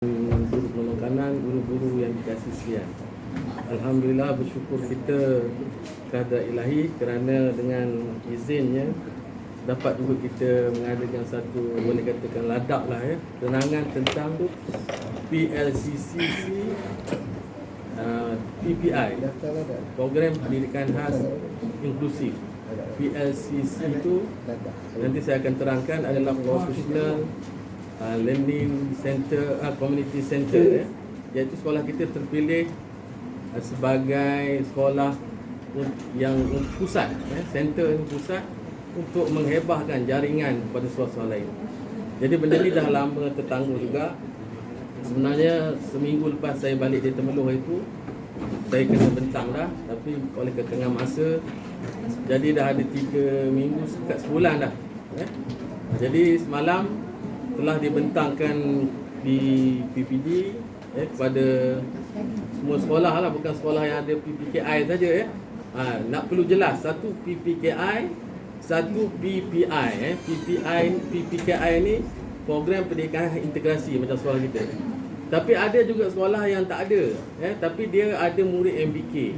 Guru penolong kanan, guru-guru yang dikasih sekalian. Alhamdulillah, bersyukur kita kehadrat ilahi kerana dengan izinnya dapat juga kita mengadakan satu, boleh katakan ladap lah ya, kenangan tentang PLCCC PPI, Program Pendidikan Khas Inklusif. PLCC itu nanti saya akan terangkan adalah Professional Learning Center, Community Center ya. Iaitu sekolah kita terpilih sebagai sekolah yang pusat ya, center yang pusat untuk menghebahkan jaringan kepada sekolah-sekolah lain. Jadi benda ni dah lama tertangguh juga. Sebenarnya seminggu lepas saya balik dari Temeloh itu, saya kena bentang dah, tapi oleh kekengan masa jadi dah ada 3 minggu dekat sebulan dah ya. Jadi semalam telah dibentangkan di PPD kepada semua sekolah lah, bukan sekolah yang ada PPKI saja ya. Nak perlu jelas, satu PPKI, satu PPI PPKI ni Program Pendidikan Integrasi macam sekolah kita. Tapi ada juga sekolah yang tak ada tapi dia ada murid MBK.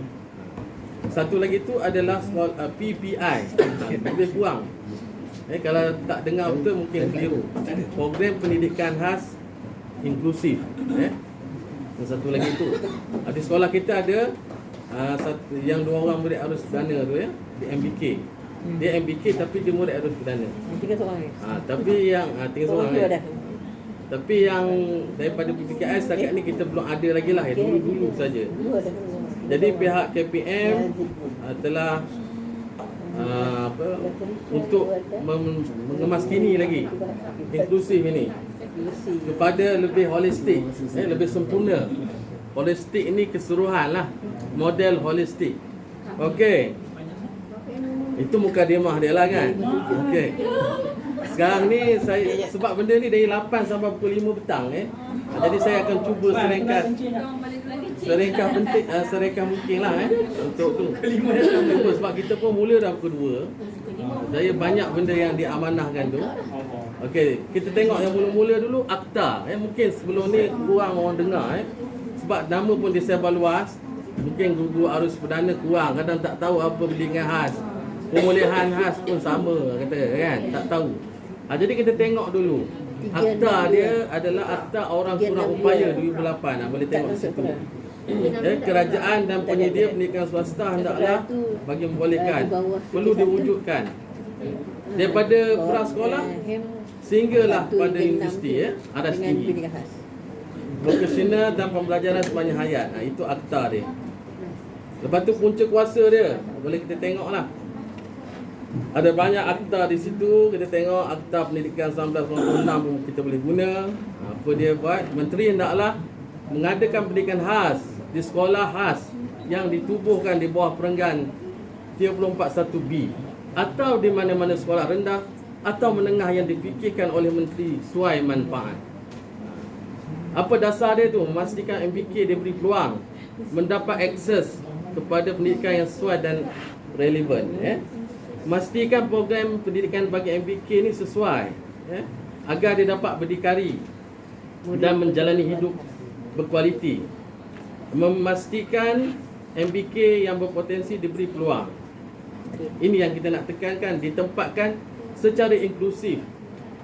Satu lagi tu adalah sekolah PPI, lebih kurang. Kalau tak dengar betul mungkin keliru. Program Pendidikan Khas Inklusif. Yang satu lagi tu. Di sekolah kita ada yang 2 orang murid arus perdana tu ya, di MBK. Dia MBK tapi dia murid arus perdana. 3 seorang ni. Tapi yang 3 seorang ni. Tapi yang daripada PPKI setakat ni kita belum ada lagi lah, dulu-dulu saja. Jadi pihak KPM telah untuk mengemaskini lagi inklusif ini kepada lebih holistik, lebih sempurna. Holistik ini keseluruhan lah, model holistik. Okey, itu mukadimah dia lah kan. Okey, sekarang ni saya, sebab benda ni dari 8 sampai pukul 5 petang jadi saya akan cuba seringkah mungkin lah untuk tu. Sebab kita pun mula dah pukul 2. Saya banyak benda yang diamanahkan tu. Okey, kita tengok yang mula-mula dulu akta mungkin sebelum ni kurang orang dengar sebab nama pun disebar luas. Mungkin guru arus perdana kurang, kadang tak tahu apa pendidikan khas. Pemulihan khas pun sama kata kan, tak tahu. Jadi kita tengok dulu. Akta dia adalah Akta Orang Kurang Upaya 2008. Boleh tengok di situ. Kerajaan dan penyedia pendidikan swasta hendaklah bagi membolehkan, perlu diwujudkan daripada prasekolah sehinggalah pada universiti aras tinggi, vokasional dan pembelajaran sepanjang hayat. Itu akta dia. Lepas tu punca kuasa dia, boleh kita tengoklah. Ada banyak akta di situ. Kita tengok Akta Pendidikan 1996 kita boleh guna. Apa dia buat? Menteri hendaklah mengadakan pendidikan khas di sekolah khas yang ditubuhkan di bawah perenggan 341B atau di mana-mana sekolah rendah atau menengah yang dipikirkan oleh menteri sesuai manfaat. Apa dasar dia tu? Memastikan MBK diberi peluang mendapat akses kepada pendidikan yang sesuai dan relevan Memastikan program pendidikan bagi MBK ni sesuai agar dia dapat berdikari dan menjalani hidup berkualiti. Memastikan MBK yang berpotensi diberi peluang. Ini yang kita nak tekankan, ditempatkan secara inklusif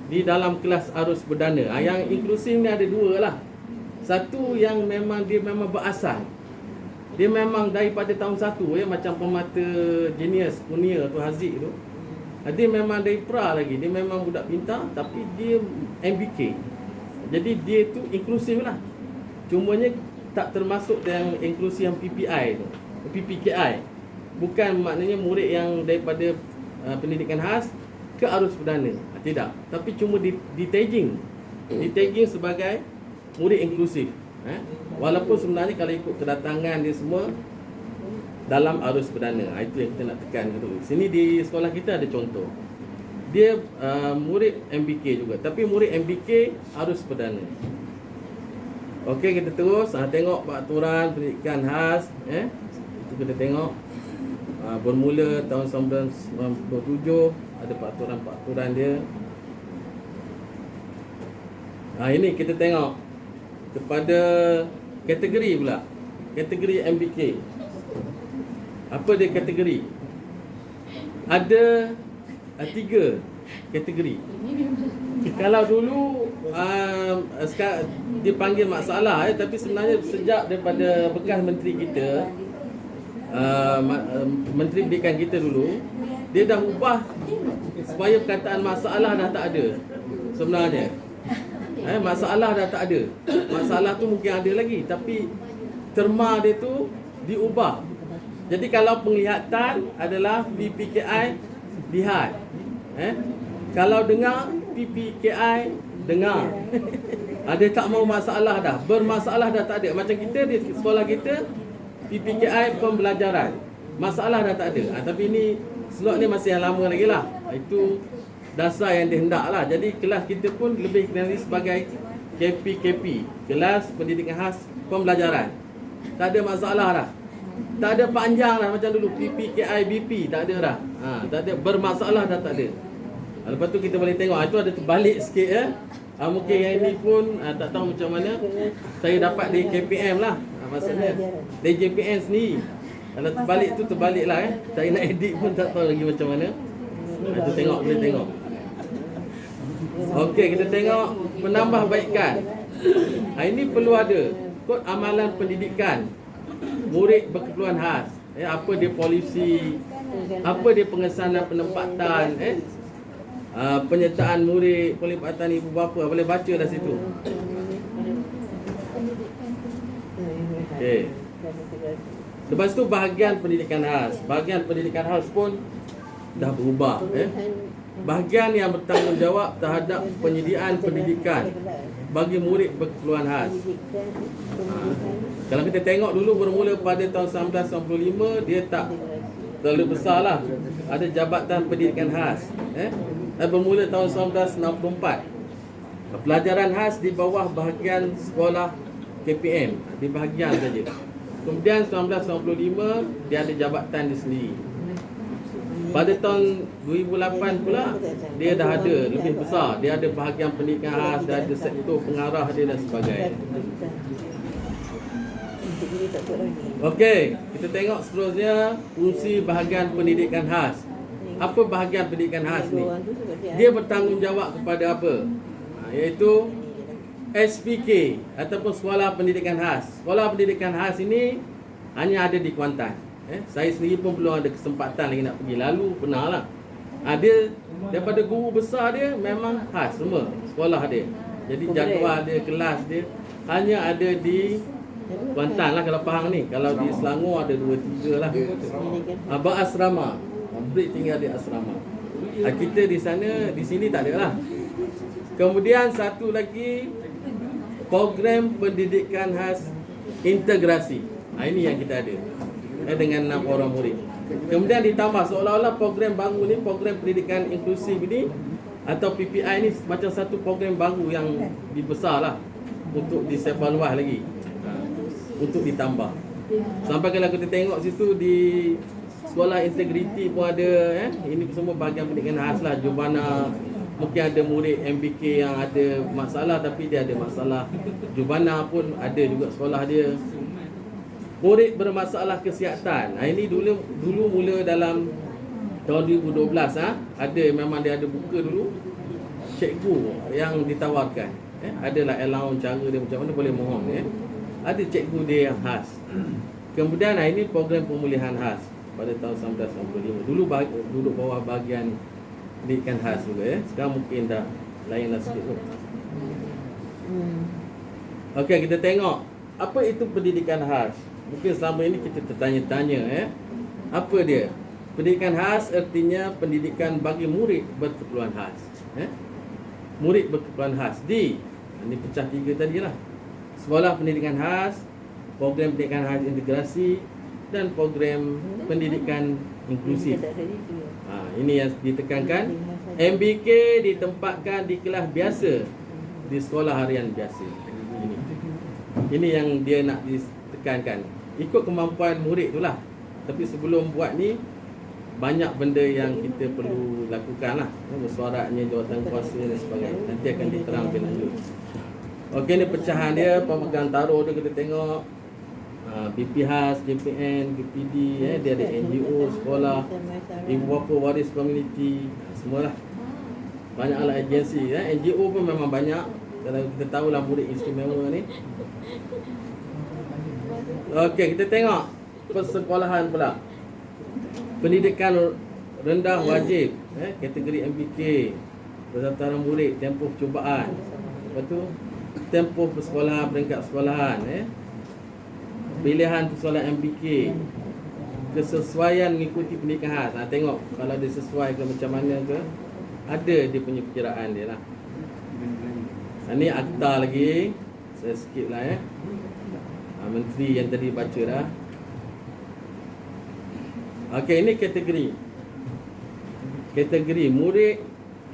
di dalam kelas arus perdana. Yang inklusif ni ada 2 lah. Satu yang memang dia memang berasal. Dia memang daripada tahun 1 macam pemata Genius Kunia tu Haziq tu. Dia memang dari pra lagi. Dia memang budak pintar tapi dia MBK. Jadi dia tu inklusif lah. Cumanya tak termasuk yang inklusi yang PPI tu, PPKI. Bukan maknanya murid yang daripada pendidikan khas ke arus perdana. Tidak. Tapi cuma di tagging sebagai murid inklusif. Walaupun sebenarnya kalau ikut kedatangan dia semua dalam arus perdana. Itu yang kita nak tekan dulu. Sini di sekolah kita ada contoh. Dia murid MBK juga, tapi murid MBK arus perdana. Okey, kita terus tengok peraturan pendidikan khas. Itu kita tengok bermula tahun 1997 ada peraturan dia. Ini kita tengok kepada kategori pula. Kategori MBK. Apa dia kategori? Ada 3 kategori. Kalau dulu dia panggil masalah, tapi sebenarnya sejak daripada bekas menteri kita, Menteri Pendidikan kita dulu, dia dah ubah supaya perkataan masalah dah tak ada sebenarnya. Masalah dah tak ada. Masalah tu mungkin ada lagi, tapi terma dia tu diubah. Jadi kalau penglihatan adalah PPKI lihat. Kalau dengar PPKI dengar. Ada tak mau masalah dah. Bermasalah dah tak ada. Macam kita di sekolah kita PPKI pembelajaran. Masalah dah tak ada. Tapi ini slot ni masih yang lama lagi lah. Itu dasar yang dihendak lah. Jadi kelas kita pun lebih kenali sebagai KPKP, Kelas Pendidikan Khas Pembelajaran. Tak ada masalah dah. Tak ada panjang lah macam dulu PPKI BP. Tak ada dah. Tak ada. Bermasalah dah tak ada. Lepas tu kita boleh tengok. Itu ada terbalik sikit ya. Mungkin yang ini pun tak tahu macam mana. Saya dapat dari KPM lah. Maksudnya dari JPM sendiri. Kalau terbalik tu terbalik lah Saya nak edit pun tak tahu lagi macam mana. Itu tengok, boleh tengok. Okey, kita tengok penambahbaikan. Ini perlu ada kod amalan pendidikan murid berkeperluan khas. Apa dia polisi, apa dia pengesahan dan penempatan, penyertaan murid, pelibatan ibu bapa. Boleh baca dah situ. Okey. Lepas tu bahagian pendidikan khas. Bahagian pendidikan khas pun dah berubah. Bahagian yang bertanggungjawab terhadap penyediaan pendidikan bagi murid berkeperluan khas. Kalau kita tengok dulu bermula pada tahun 1995, dia tak terlalu besar lah. Ada Jabatan Pendidikan Khas. Bermula tahun 1964. Pelajaran khas di bawah bahagian sekolah KPM. Di bahagian saja. Kemudian 1995, dia ada jabatan dia sendiri. Pada tahun 2008 pula, dia dah ada lebih besar. Dia ada bahagian pendidikan khas, dia ada sektor pengarah dia dan sebagainya. Okey, kita tengok seterusnya fungsi bahagian pendidikan khas. Apa bahagian pendidikan khas ni? Dia bertanggungjawab kepada apa? Iaitu SPK ataupun Sekolah Pendidikan Khas. Sekolah Pendidikan Khas ini hanya ada di Kuantan. Saya sendiri pun belum ada kesempatan lagi nak pergi. Lalu pernah lah. Dia daripada guru besar dia memang khas semua sekolah dia. Jadi jadual dia, kelas dia hanya ada di Kuantan lah kalau Pahang ni. Kalau di Selangor ada 2-3 lah. Abang asrama. Break tinggal di asrama. Kita di sana, di sini tak ada lah. Kemudian satu lagi, program pendidikan khas integrasi. Ini yang kita ada. Dengan 6 orang murid. Kemudian ditambah seolah-olah program baru ni, program pendidikan inklusif ni atau PPI ni macam satu program baru yang dibesar lah untuk disevaluasi lagi, untuk ditambah. Sampai kalau kita tengok situ di sekolah integriti pun ada ini semua bahagian pendidikan khas lah. Jubana, mungkin ada murid MBK yang ada masalah tapi dia ada masalah. Jubana pun ada juga sekolah dia. Murid bermasalah kesihatan. Ini dulu mula dalam tahun 2012 ada, memang dia ada buka dulu cikgu yang ditawarkan. Adalah allowance cara dia macam mana boleh mohon Ada cikgu dia yang khas. Kemudian ini program pemulihan khas pada tahun 1995. Dulu duduk bawah bahagian pendidikan khas juga Sekarang mungkin dah lain lah sikit tu. Okey, kita tengok apa itu pendidikan khas. Mungkin selama ini kita tertanya-tanya apa dia? Pendidikan khas artinya pendidikan bagi murid berkeperluan khas. Murid berkeperluan khas ini pecah 3 tadi lah. Sekolah pendidikan khas, program pendidikan khas integrasi dan program pendidikan inklusif. Ini yang ditekankan. MBK ditempatkan di kelas biasa di sekolah harian biasa. Ini yang dia nak ditekankan. Ikut kemampuan murid itulah. Tapi sebelum buat ni, banyak benda yang kita perlu lakukan lah. Mesyuaratnya, jawatan kuasa dan sebagainya. Nanti akan diterangkan lanjut. Okey, ni pecahan dia, pemegang taruh dia kita tengok. PPHAS, JPN, PPD, dia ada NGO, sekolah, ibu bapa, waris komuniti, semualah. Banyaklah agensi, NGO pun memang banyak. Kalau kita tahulah murid istimewa ni. Okey, kita tengok persekolahan pula. Pendidikan rendah wajib, kategori MBK, pendaftaran murid, tempoh percubaan. Lepas tu tempoh persekolahan, peringkat persekolahan, pilihan persoalan MBK, kesesuaian mengikuti pendidikan khas. Tengok kalau dia sesuai ke macam mana ke, ada dia punya perkiraan dia lah. Ni akta lagi, saya skip lah menteri yang tadi baca dah. Okey, ini kategori murid,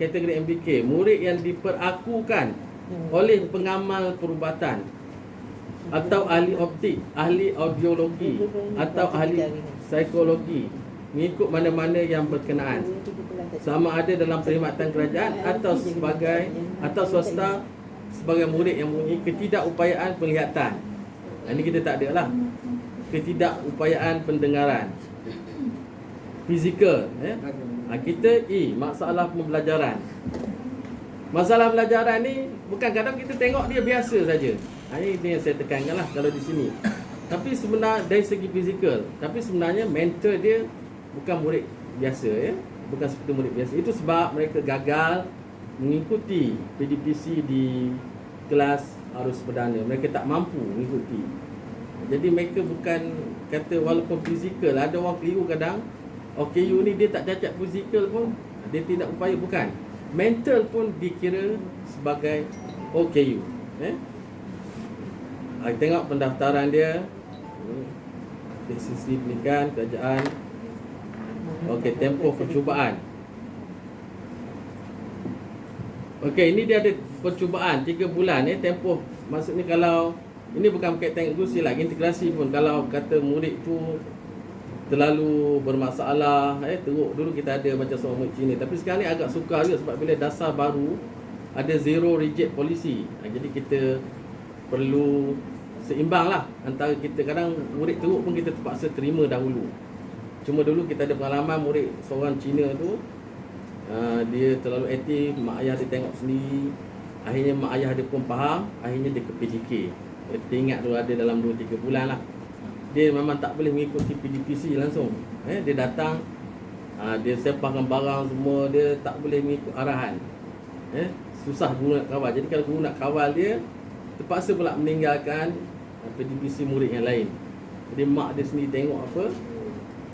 kategori MBK, murid yang diperakukan oleh pengamal perubatan atau ahli optik, ahli audiologi atau ahli psikologi, mengikut mana-mana yang berkenaan, sama ada dalam perkhidmatan kerajaan atau swasta, sebagai murid yang mempunyai ketidakupayaan penglihatan. Ini kita tak ada lah. Ketidakupayaan pendengaran, fizikal, kita masalah pembelajaran. Masalah pembelajaran ni bukan kadang kita tengok dia biasa saja. Ini yang saya tekankan lah kalau di sini. Tapi sebenarnya dari segi fizikal, tapi sebenarnya mental dia bukan murid biasa, bukan seperti murid biasa. Itu sebab mereka gagal mengikuti PDPC di kelas arus perdana. Mereka tak mampu mengikuti. Jadi mereka bukan kata walaupun fizikal, ada orang keliru kadang OKU ni dia tak cacat fizikal pun, dia tidak upaya, bukan. Mental pun dikira sebagai OKU. Tengok pendaftaran dia, dari sisi pendidikan, kerajaan. Okey, tempoh percubaan. Okey, ini dia ada percubaan 3 bulan, tempoh. Maksudnya kalau ini bukan berkaitan inklusi lah, integrasi pun. Kalau kata murid tu terlalu bermasalah, teruk, dulu kita ada macam seorang murid Cina. Tapi sekarang ni agak sukar juga sebab bila dasar baru ada zero rigid policy. Jadi kita perlu seimbang lah antara kita. Kadang murid teruk pun kita terpaksa terima dahulu. Cuma dulu kita ada pengalaman murid seorang Cina tu, dia terlalu aktif, mak ayah dia tengok sendiri. Akhirnya mak ayah dia pun faham, akhirnya dia ke PDK. Kita ingat tu ada dalam 2-3 bulan lah. Dia memang tak boleh mengikuti PDPC langsung. Dia datang, dia sepahkan barang semua, dia tak boleh mengikut arahan. Susah guru nak kawal. Jadi kalau guru nak kawal dia, terpaksa pula meninggalkan PDPC murid yang lain. Jadi mak dia sendiri tengok apa,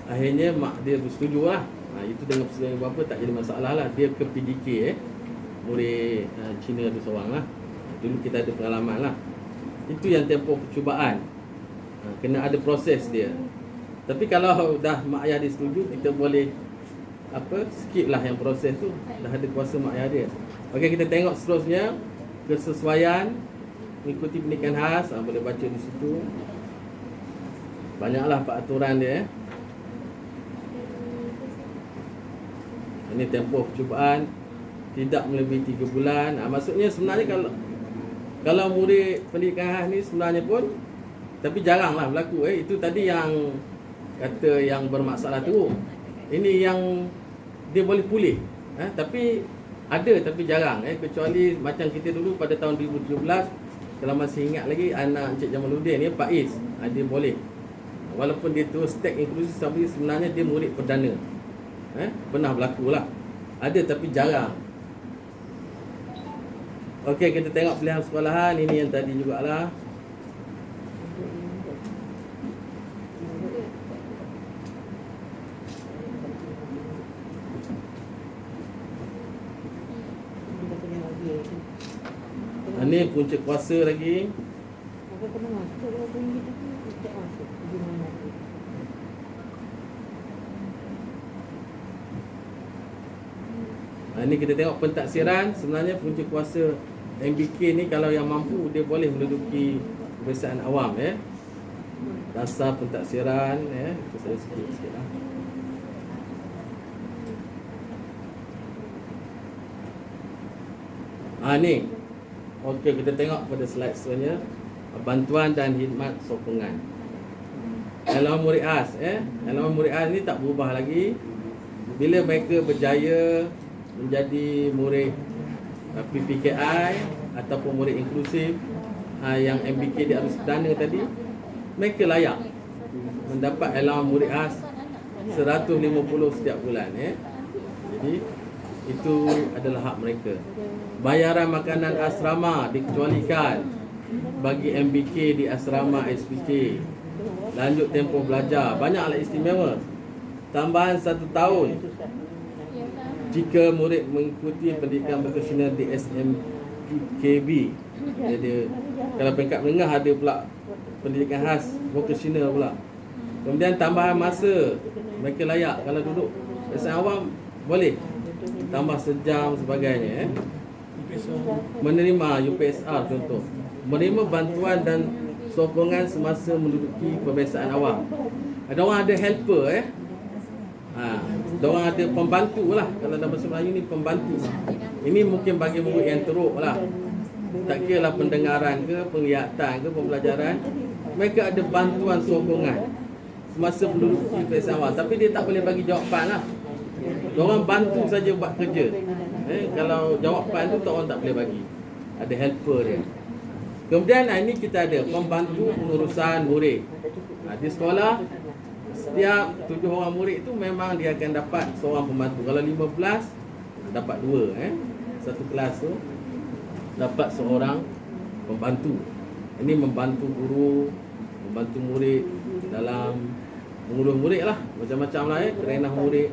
akhirnya mak dia bersetuju lah. Itu dengan persetujuan ibu bapa tak jadi masalah lah. Dia ke PDK, murid Cina tu seorang lah. Dulu kita ada pengalaman lah. Itu yang tempoh percubaan. Kena ada proses dia. Tapi kalau dah mak ayah dia setuju, kita boleh skip lah yang proses tu. Dah ada kuasa mak ayah dia. Okey, kita tengok seterusnya. Kesesuaian mengikuti pendidikan khas, boleh baca di situ. Banyaklah peraturan dia. Ini tempoh percubaan tidak melebihi 3 bulan. Maksudnya sebenarnya kalau murid pendidikan khas ni sebenarnya pun, tapi jaranglah berlaku. Itu tadi yang kata yang bermasalah teruk. Ini yang dia boleh pulih. Tapi ada, tapi jarang. Kecuali macam kita dulu pada tahun 2017, kalau masih ingat lagi, anak Encik Jamaluddin ni, Faiz, dia boleh. Walaupun dia terus tag inklusif, tapi sebenarnya dia murid perdana. Pernah berlaku lah. Ada tapi jarang. Okey, kita tengok pilihan sekolahan. Ini yang tadi jugalah. Ini punca kuasa lagi. Ini kita tengok pentaksiran. Sebenarnya punca kuasa MBK ni, kalau yang mampu, dia boleh menduduki peperiksaan awam. Dasar pentaksiran. Itu saya sikit lah. Ni Okey, kita tengok pada slide seterusnya. Bantuan dan khidmat sokongan. Elemen murid khas, elemen murid khas ni tak berubah lagi. Bila mereka berjaya menjadi murid PPKI ataupun murid inklusif yang MBK di Arus Perdana tadi, mereka layak mendapat elemen murid khas 150 setiap bulan. Jadi itu adalah hak mereka. Bayaran makanan asrama dikecualikan bagi MBK di asrama SPK. Lanjut tempoh belajar, banyaklah istimewa. Tambahan 1 tahun jika murid mengikuti pendidikan vocational di SMKB. Jadi kalau peringkat menengah ada pula pendidikan khas vocational pula. Kemudian tambahan masa, mereka layak. Kalau duduk SN awam boleh tambah sejam sebagainya. Menerima UPSR contoh, menerima bantuan dan sokongan semasa menduduki peperiksaan awam. Ada orang ada helper ada orang ada pembantu lah. Kalau dalam bahasa Melayu ni pembantu. Ini mungkin bagi murid yang teruk lah. Tak kira lah pendengaran ke, penglihatan ke, pembelajaran. Mereka ada bantuan sokongan semasa menduduki peperiksaan awam. Tapi dia tak boleh bagi jawapan lah. Diorang bantu saja buat kerja. Kalau jawapan tu orang tak boleh bagi. Ada helper dia. Kemudian ini kita ada pembantu pengurusan murid. Di sekolah setiap 7 orang murid itu memang dia akan dapat seorang pembantu. Kalau 15 dapat 2 satu kelas tu dapat seorang pembantu. Ini membantu guru, membantu murid dalam mengurus murid lah, macam-macam lah kerenah murid.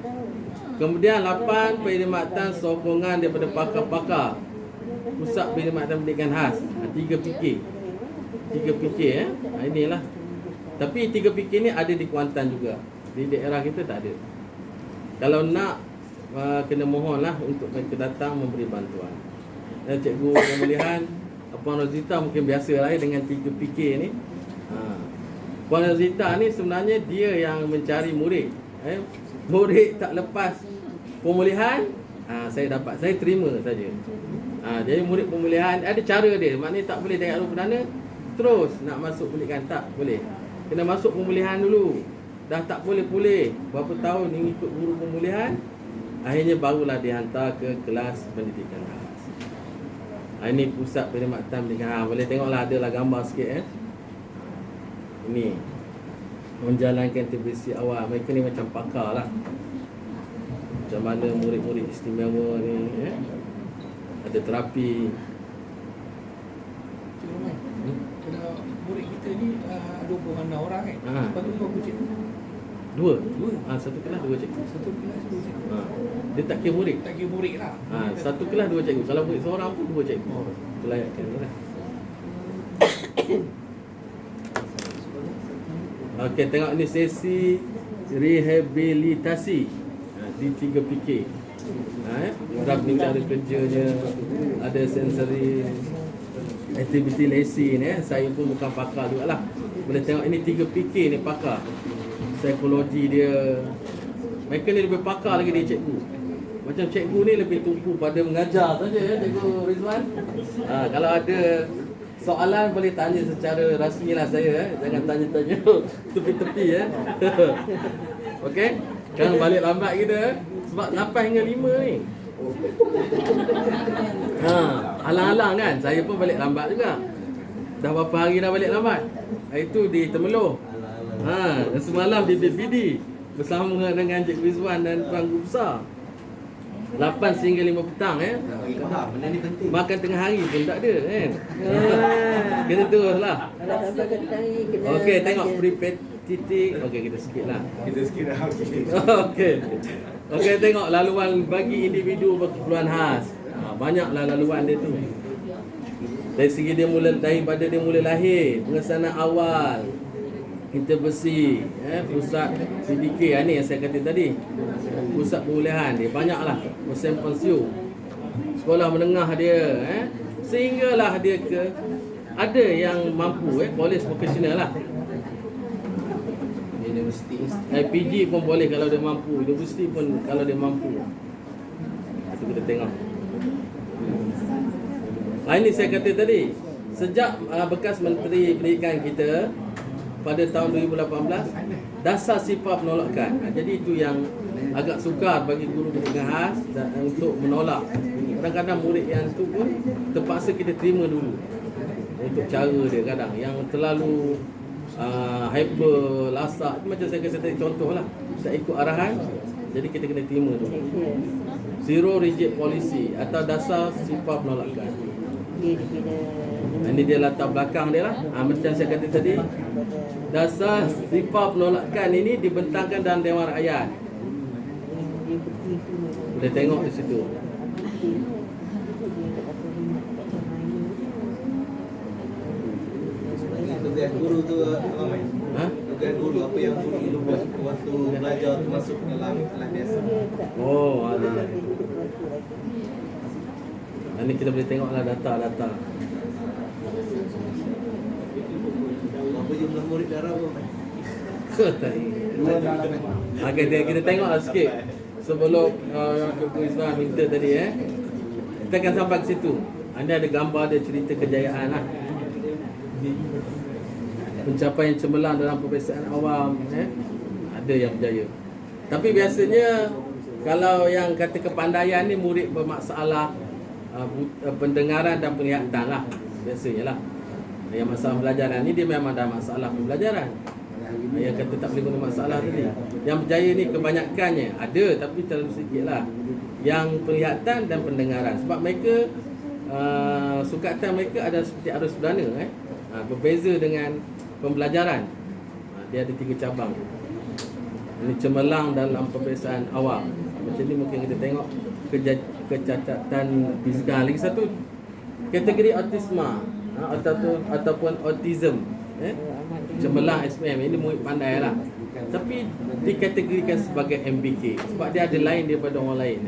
Kemudian 8 perkhidmatan sokongan daripada pakar-pakar pusat perkhidmatan pendidikan khas. 3 PK. 3 PK inilah. Tapi 3 PK ni ada di Kuantan juga. Di daerah kita tak ada. Kalau nak kena mohon lah untuk mereka datang memberi bantuan. Dan cikgu pemilihan Puan Rozita mungkin biasa lah dengan 3 PK ni. Puan Rozita ni sebenarnya dia yang mencari murid. Murid tak lepas pemulihan, saya dapat, saya terima saja. Jadi murid pemulihan ada cara dia. Maknanya tak boleh dengan Arus Perdana terus nak masuk pendidikan, tak boleh. Kena masuk pemulihan dulu. Dah tak boleh pulih berapa tahun ni ikut guru pemulihan, akhirnya barulah dihantar ke kelas pendidikan khas. Ini pusat perkhidmatan pendidikan khas. Boleh tengoklah, adalah gambar sikit Ini menjalankan TBC awal. Mereka ni macam pakar lah. Macam mana murid-murid istimewa ni ada terapi. Kalau murid kita ni 26 orang lepas tu berapa cikgu? 2. Satu kelas 2 cikgu. Satu kelas 2 cikgu. Dia tak kira murid. Tak kira murid lah. Satu kelas 2 cikgu. Kalau murid seorang pun 2 cikgu. Kelayakkan lah. Okey, tengok ni sesi rehabilitasi di 3 PK. Berapa ni cara kerjanya, ada sensory activity lesson. Saya pun bukan pakar juga lah. Boleh tengok ini 3 PK ni pakar. Psikologi dia, mereka ni lebih pakar lagi dia cikgu. Macam cikgu ni lebih tumpu pada mengajar saja Cikgu Rizwan. Kalau ada soalan boleh tanya secara rasmi lah saya. Jangan tanya-tanya tepi-tepi Okey, jangan balik lambat kita sebab 8 hingga 5 ni. Alang-alang kan, saya pun balik lambat juga. Dah berapa hari dah balik lambat. Itu di Temeloh. Semalam di BPD bersama dengan Cikgu Rizwan dan Tuan Guru Besar. 8 sehingga 5 petang Benda ni penting. Makan tengah hari pun tak ada Kena teruslah. Okey, tengok repetitif. Okey, kita skip lah. Kita sekira Okey, tengok laluan bagi individu berkeperluan khas. Banyaklah laluan dia tu. Dari segi dia daripada dia mula lahir, pengesanan awal, intervensi, pusat PDK ni yang saya kata tadi, pusat pemulihan dia banyaklah, musim pensiun, sekolah menengah dia, sehinggalah dia ke ada yang mampu, polis vocational lah, universiti. PG pun boleh kalau dia mampu, universiti pun kalau dia mampu. Itu kita tengok. Ini saya kata tadi, sejak bekas Menteri Pendidikan kita pada tahun 2018, dasar sifar penolakan. Jadi itu yang agak sukar bagi guru pendidikan khas untuk menolak. Kadang-kadang murid yang tu pun terpaksa kita terima dulu untuk cara dia kadang yang terlalu hyper, lasak. Macam saya kata tadi contoh lah, tak ikut arahan, jadi kita kena terima dulu. Zero rigid policy atau dasar sifar penolakan. Ini dia latar belakang dia lah. Macam saya kata tadi, dasar sifar penolakan ini dibentangkan dalam Dewan Rakyat. Boleh tengok di situ. Tugas guru tu apa main? Ha? Tugas guru apa yang guru buat waktu belajar tu masuk dalam kelas biasa. Oh, ada. Ini kita boleh tengoklah data-data. Apa jumlah murid darah apa main? Okey, kita tengoklah sikit sebelum Dr. Ismail minta tadi kita akan sampai ke situ. Anda ada gambar dia cerita kejayaan lah. Pencapaian cemerlang dalam peperiksaan awam ada yang berjaya. Tapi biasanya kalau yang kata kepandaian ni murid bermasalah pendengaran dan penglihatan lah biasanya lah. Yang masalah pembelajaran ni dia memang ada masalah pembelajaran. Yang kata tak boleh guna masalah tadi. Yang berjaya ni kebanyakannya ada tapi terlalu sikit lah. Yang penglihatan dan pendengaran. Sebab mereka sukatan mereka ada seperti arus perdana berbeza dengan pembelajaran. Dia ada 3 cabang. Ini cemerlang dalam peperiksaan awam. Macam ni mungkin kita tengok kecacatan fizikal. Lagi satu kategori autisma ataupun autism. Cemerlang SPM ini murid pandai lah. Tapi dikategorikan sebagai MBK sebab dia ada lain daripada orang lain.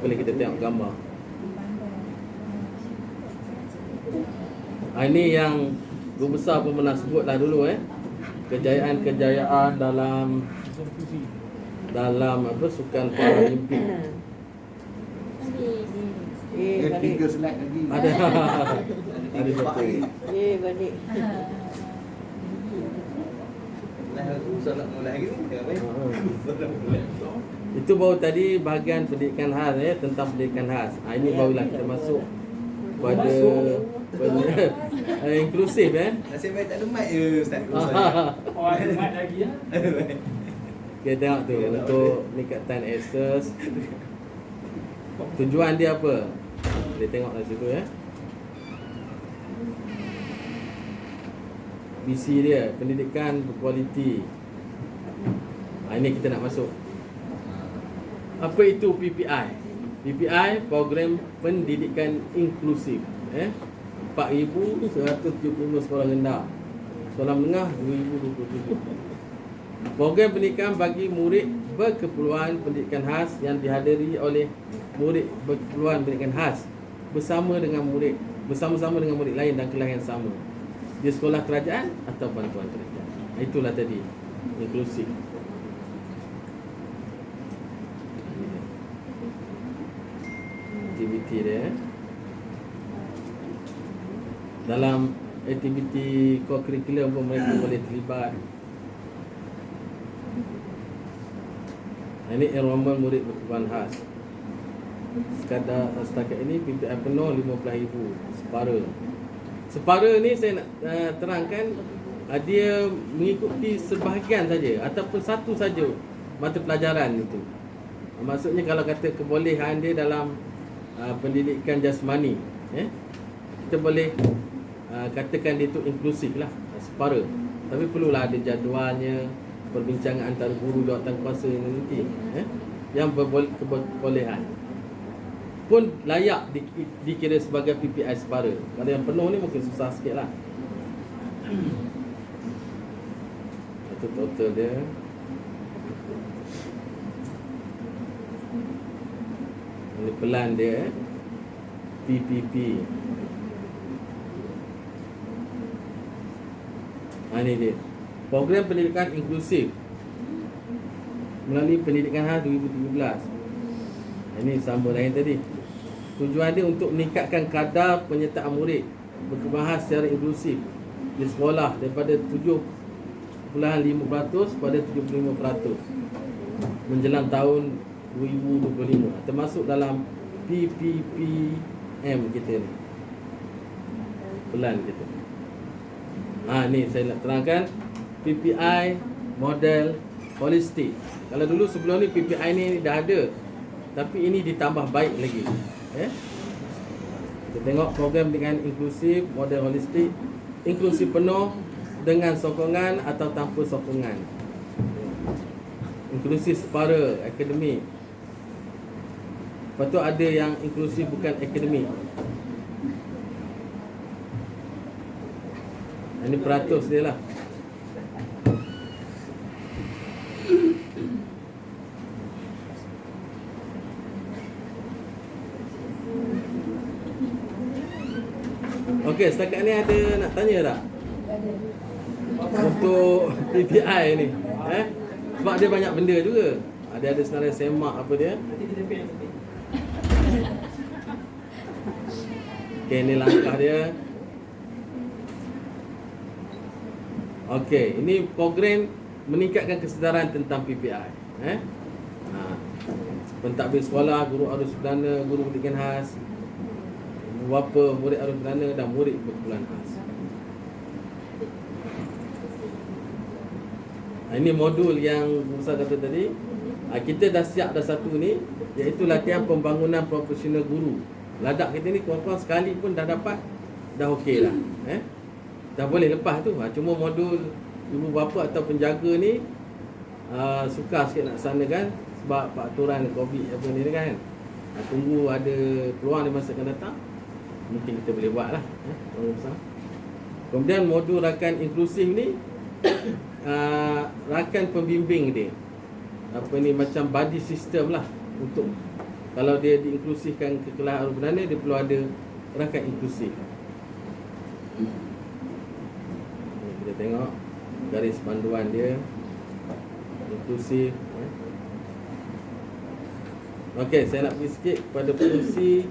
Boleh kita tengok gambar. Ini yang Guru Besar pun pernah sebutlah dulu kejayaan dalam sukan Paralimpik. Tiga slide lagi. Ada betul. Balik. Aku solat mulai lagi ni. Itu baru tadi bahagian pendidikan khas tentang pendidikan khas. Ini barulah kita masuk pada inklusif Nasib baik tak ada mic je Ustaz. Oh, ada mic lagi ya? Kita tengok tu untuk peningkatan akses. Tujuan dia apa? Boleh tengok kat situ Visi dia pendidikan berkualiti. Ini kita nak masuk. Apa itu PPI? PPI Program Pendidikan Inklusif 4,170 sekolah rendah, sekolah menengah 2,027. Program pendidikan bagi murid berkeperluan pendidikan khas yang dihadiri oleh murid berkeperluan pendidikan khas bersama-sama dengan murid lain dan kelas yang sama di sekolah kerajaan atau bantuan kerajaan. Itulah tadi inklusif. Aktiviti dia dalam aktiviti co-curriculum pun mereka boleh terlibat. Ini enrolment murid berkeperluan khas. Setakat ini PPI penuh 15,000 separa ni saya nak terangkan dia mengikuti sebahagian saja ataupun satu saja mata pelajaran itu. Maksudnya kalau kata kebolehan dia dalam pendidikan jasmani kita boleh katakan dia itu inklusif lah, separa. Tapi perlulah ada jadualnya, perbincangan antara guru jawatan kuasa nanti yang kebolehan pun layak dikira sebagai PPI separa. Kalau yang penuh ni mungkin susah sikit lah. Itu total dia. Ini pelan dia PPP. Ini dia Program Pendidikan Inklusif melalui Pendidikan khas 2017. Ini sama lain tadi. Tujuan dia untuk meningkatkan kadar penyertaan murid berkembang secara inklusif di sekolah daripada 7.5% pada 75% menjelang tahun 2025, termasuk dalam PPPM kita ni, pelan kita. Ni saya nak terangkan PPI model holistik. Kalau dulu sebelum ni PPI ni dah ada, tapi ini ditambah baik lagi. Kita tengok program dengan inklusif, model holistik, inklusif penuh dengan sokongan atau tanpa sokongan, inklusif separa akademik. Lepas tu ada yang inklusif bukan akademik. Ini peratus dia lah. Okey, setakat ni ada nak tanya tak? Untuk PPI ni, sebab dia banyak benda juga. Ada senarai semak apa dia. Okey, ni langkah dia. Okey, ini program meningkatkan kesedaran tentang PPI. Pentadbir sekolah, guru arus perdana, guru pendidikan khas, bapa murid arus perdana dan murid berkebutuhan khas. Ini modul yang Musa kata tadi. Kita dah siap dah satu ni, iaitu latihan pembangunan profesional guru. Ladak kita ni kurang-kurang sekali pun dah dapat, dah okey dah. Dah boleh lepas tu. Cuma modul ibu bapa atau penjaga ni sukar sikit nak sanakan sebab peraturan COVID apa ni kan. Tunggu ada peluang di masa akan datang, mungkin kita boleh buat lah. Kemudian modul rakan inklusif ni rakan pembimbing dia, apa ni, macam buddy system lah. Untuk kalau dia diinklusifkan ke kelas arus perdana, dia perlu ada rakan inklusif. Kita tengok garis panduan dia inklusif. Okey, saya nak pergi sikit kepada fungsi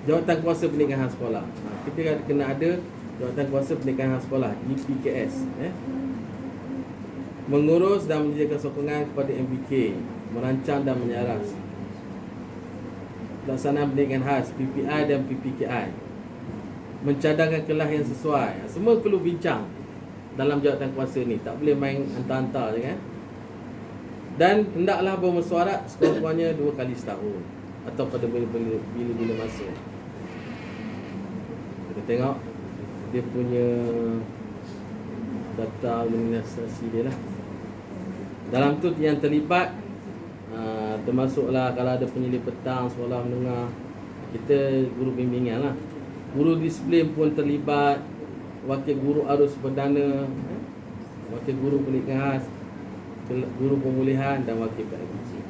Jawatan Kuasa Pendidikan Khas Sekolah. Kita kena ada Jawatan Kuasa Pendidikan Khas Sekolah, JPKS. Mengurus dan menyediakan sokongan kepada MPK, merancang dan menyaras pelaksanaan pendidikan khas, PPI dan PPKI, mencadangkan kelas yang sesuai. Semua perlu bincang dalam jawatan kuasa ni, tak boleh main hantar-hantar je kan. Dan hendaklah bermesyuarat sekurang-kurangnya 2 kali setahun atau pada bila-bila masa. Kita tengok dia punya data organisasi dia lah. Dalam tu yang terlibat termasuklah kalau ada penyelidik petang, sekolah menengah, kita guru bimbingan lah. Guru disiplin pun terlibat, wakil guru arus perdana, wakil guru pendidikan khas, guru pemulihan dan wakil pedagogik.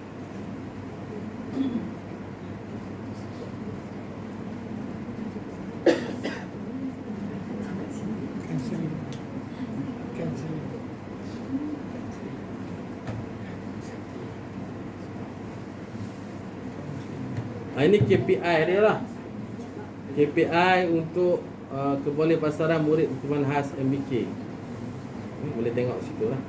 Ini KPI dia lah. KPI untuk kebolehan pasaran murid berkebutuhan khas MBK. Boleh tengok situ lah.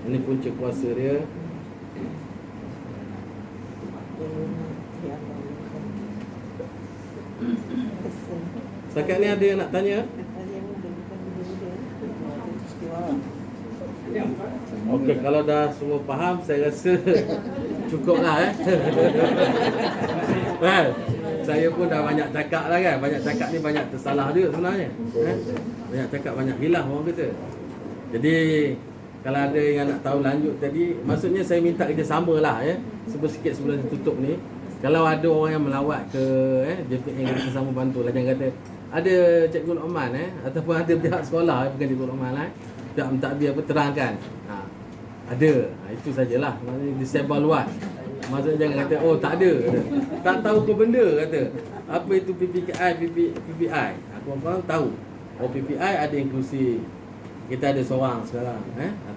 Ini punca kuasa dia. Setakat ni ada yang nak tanya? Okey, kalau dah semua faham, saya rasa cukuplah saya pun dah banyak cakap lah kan. Banyak cakap ni banyak tersalah dia sebenarnya. Banyak cakap banyak hilang orang kata. Jadi kalau ada yang nak tahu lanjut tadi, maksudnya saya minta kerjasama lah sikit sebelum tutup ni. Kalau ada orang yang melawat ke JPN, kita sama bantu lah. Jangan kata ada Cikgu Luqman ataupun ada pihak sekolah, bukan Cikgu Luqman lah, pihak mentadbir apa, terangkan. Ada. Itu sajalah. Maksudnya disebar luas. Maksudnya jangan kata oh tak ada, kata. Tak tahu ke benda, kata. Apa itu PPKI, PPI. Aku orang tahu. Oh PPI ada inklusif. kita ada seorang sekarang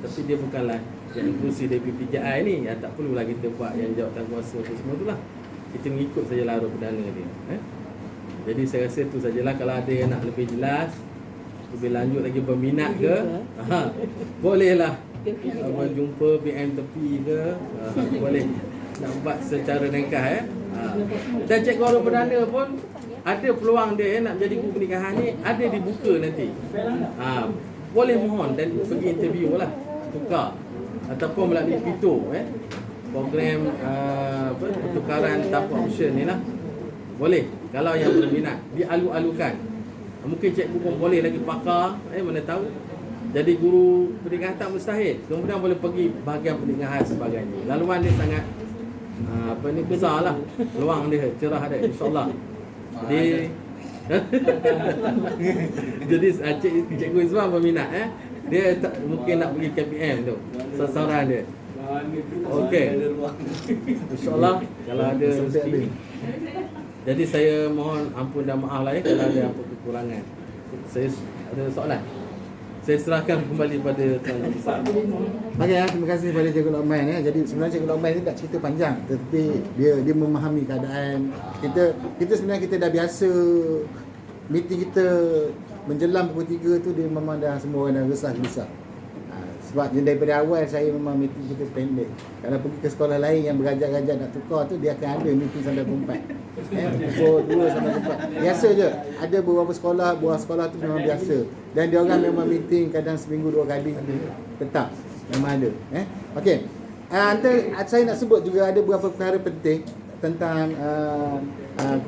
tapi dia bukanlah yang inklusi dari PPJI ni. Tak perlulah kita buat yang jawatankuasa tu semua tu lah. Kita mengikut saja larut perdana dia. Jadi saya rasa tu sajalah. Kalau ada yang nak lebih jelas, lebih lanjut lagi berminat ke, bolehlah jumpa PM tepi ke, boleh nak buat secara ringkas dan cikgu larut perdana pun ada peluang dia nak menjadi guru pernikahan ni, ada dibuka nanti. Boleh mohon dan pergi interview lah, tukar ataupun melalui PITO program pertukaran tanpa option ni lah. Boleh kalau yang berminat, dialu-alukan. Mungkin cikgu pun boleh lagi pakar, mana tahu jadi guru pernikahan tak mustahil. Kemudian boleh pergi bahagian pernikahan sebagainya. Laluan dia sangat besar lah, peluang dia cerah ada, insyaAllah. Jadi jadi cikgu Izwan berminat dia tak, mungkin nak pergi KPM tu sasaran dia. Okey, insyaAllah kalau ada rezeki. Jadi saya mohon ampun dan maaf lah kalau ada apa kekurangan. Saya ada soalan, saya serahkan kembali pada Tuan Ustaz. Baik, terima kasih kepada Cikgu Lokman. Jadi sebenarnya Cikgu Lokman ni tak cerita panjang, tetapi dia memahami keadaan. Kita sebenarnya kita dah biasa meeting kita menjelang pukul 3 tu, dia memang dah semua orang dah resah-resah. Sebab daripada awal saya memang meeting kita pendek. Kalau pergi ke sekolah lain yang berajak-ajak nak tukar tu, dia akan ada meeting sampai pukul 4. Pukul 2 sampai pukul 4. Biasa je. Ada beberapa buah sekolah tu memang biasa. Dan dia orang memang meeting kadang seminggu 2 kali tetap. Memang ada. Okey. Saya nak sebut juga ada beberapa perkara penting tentang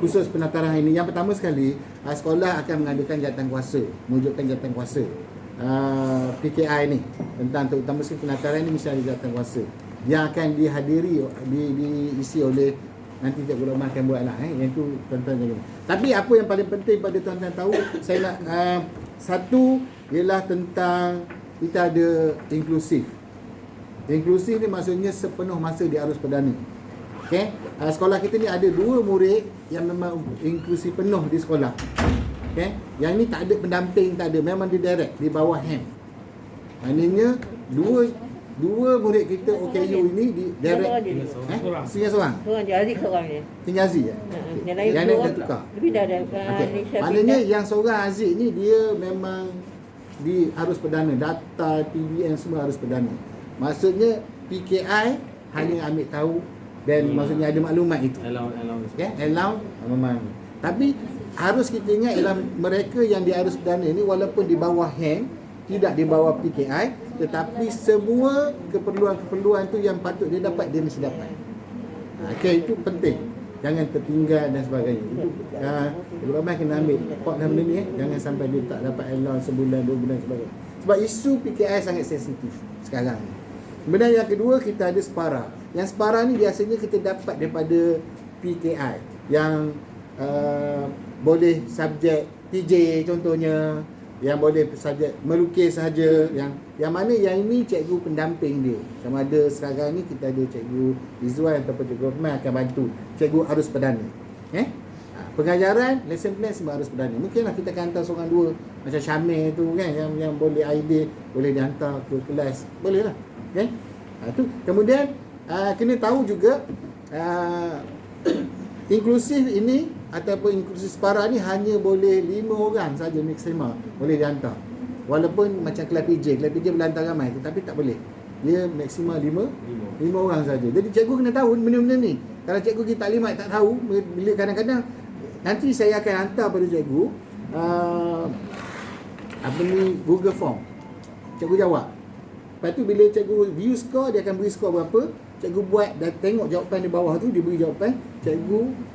khusus penataran ini. Yang pertama sekali, sekolah akan mengadakan jawatankuasa, mewujudkan jawatankuasa. PKI ni tentang terutama sekali penataran ni mesti ada jawatankuasa yang akan dihadiri diisi oleh nanti Cikgu Lokman akan buat lah yang tu tuan-tuan jangan. Tapi apa yang paling penting pada tuan-tuan tahu, saya nak satu ialah tentang kita ada inklusif. Inklusif ni maksudnya sepenuh masa di arus perdana. Okey, sekolah kita ni ada 2 murid yang memang inklusif penuh di sekolah. Okay. Yang ni tak ada pendamping, tak ada, memang di direct di bawah hand. Maknanya dua murid kita OKU ini di direct tinggal seorang. Seorang je, Aziz seorang je. Tinggal Aziz ya. Yang lain yang dua dah tukar. Tapi dah ada Okay. Maknanya yang seorang Aziz ni dia memang di arus perdana, data, TBN semua arus perdana. Maksudnya PKI hanya ambil tahu dan maksudnya ada maklumat itu. Allow memang. Tapi harus kita ingat ialah mereka yang di arus perdana ni walaupun di bawah hand, tidak di bawah PKI, tetapi semua keperluan-keperluan tu yang patut dia dapat, dia mesti dapat. Okay, itu penting. Jangan tertinggal dan sebagainya. Itu ramai kena ambil pot dalam benda ni jangan sampai dia tak dapat allowance sebulan, 2 bulan sebagainya. Sebab isu PKI sangat sensitif sekarang ni. Kemudian yang kedua, kita ada SPARA. Yang SPARA ni biasanya kita dapat daripada PKI yang boleh subjek TJ contohnya, yang boleh subjek melukis saja, yang mana yang ini cikgu pendamping dia. Sama ada sekarang ni kita ada cikgu Izwan ataupun cikgu Rahman akan bantu cikgu arus perdana. Pengajaran, lesson plan semua arus perdana. Mungkinlah kita akan hantar seorang 2 macam Syamil tu kan, yang boleh idea, boleh dihantar ke kelas, boleh lah. Okay? Tu. Kemudian kena tahu juga inklusif ini ataupun inklusif SPARA ni hanya boleh 5 orang saja maksima boleh dihantar. Walaupun macam kelas PJ boleh hantar ramai, tetapi tak boleh. Dia maksima 5 orang saja. Jadi cikgu kena tahu benda-benda ni. Kalau cikgu kita taklimat tak tahu, bila kadang-kadang nanti saya akan hantar pada cikgu Google Form. Cikgu jawab. Lepas tu bila cikgu view score, dia akan beri skor berapa. Cikgu buat dan tengok jawapan di bawah tu, dia beri jawapan. Cikgu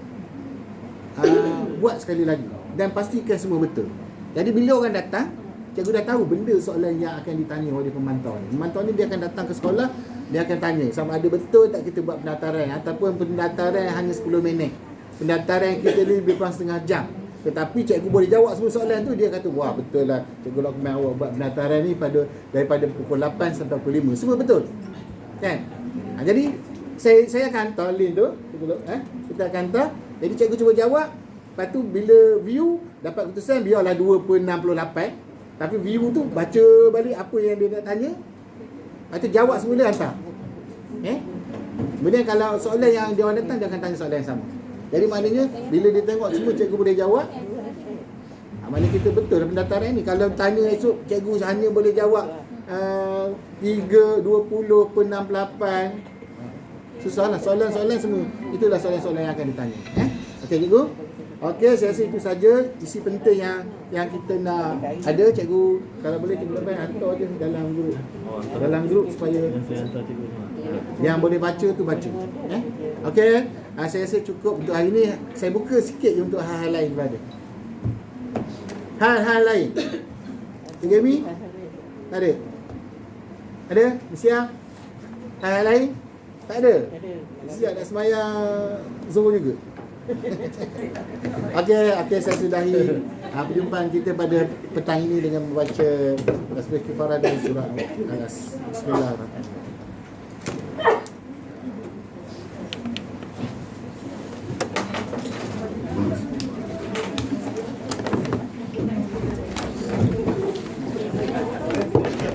buat sekali lagi dan pastikan semua betul. Jadi bila orang datang, cikgu dah tahu benda soalan yang akan ditanya oleh pemantau ni. Pemantau ni dia akan datang ke sekolah, dia akan tanya sama ada betul tak kita buat pendaftaran, ataupun pendaftaran hanya 10 minit. Pendaftaran kita ni lebih kurang setengah jam. Tetapi cikgu boleh jawab semua soalan tu, dia kata wah betul lah Cikgu Lokman awak buat pendaftaran ni daripada pukul 8 sampai pukul 5. Semua betul. Kan? Jadi saya akan hantar link tu, kita akan hantar. Jadi cikgu cuba jawab. Lepas tu bila view dapat keputusan biarlah 2/68. Tapi view tu baca balik apa yang dia nak tanya. Lepas tu jawab semula hantar. Kemudian kalau soalan yang dia orang datang, dia akan tanya soalan yang sama. Jadi maknanya bila dia tengok semua cikgu boleh jawab, maknanya kita betul dalam pendaftaran ni. Kalau tanya esok cikgu hanya boleh jawab 3, 20/68, susahlah soalan-soalan semua. Itulah soalan-soalan yang akan ditanya. Okey cikgu. Okey, saya rasa itu saja isi penting yang kita nak ada. Cikgu kalau boleh cikgu Laban hantar je dalam grup. Dalam grup supaya Saya hantar cikgu semua. yang boleh baca tu baca. Okey, saya rasa cukup untuk hari ni. Saya buka sikit je untuk hal-hal lain pada. Hal-hal lain. Cikgu Mi? Tak ada? Ada? Siap? Hal-hal lain? Tak ada? Siap nak semayang Zuhur juga? Okey, saya sudahi perjumpaan kita pada petang ini dengan membaca tasbih kifarah dan surah Al-Nas. Bismillahirrahmanirrahim.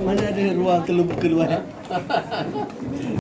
Mana ada ruang keluar?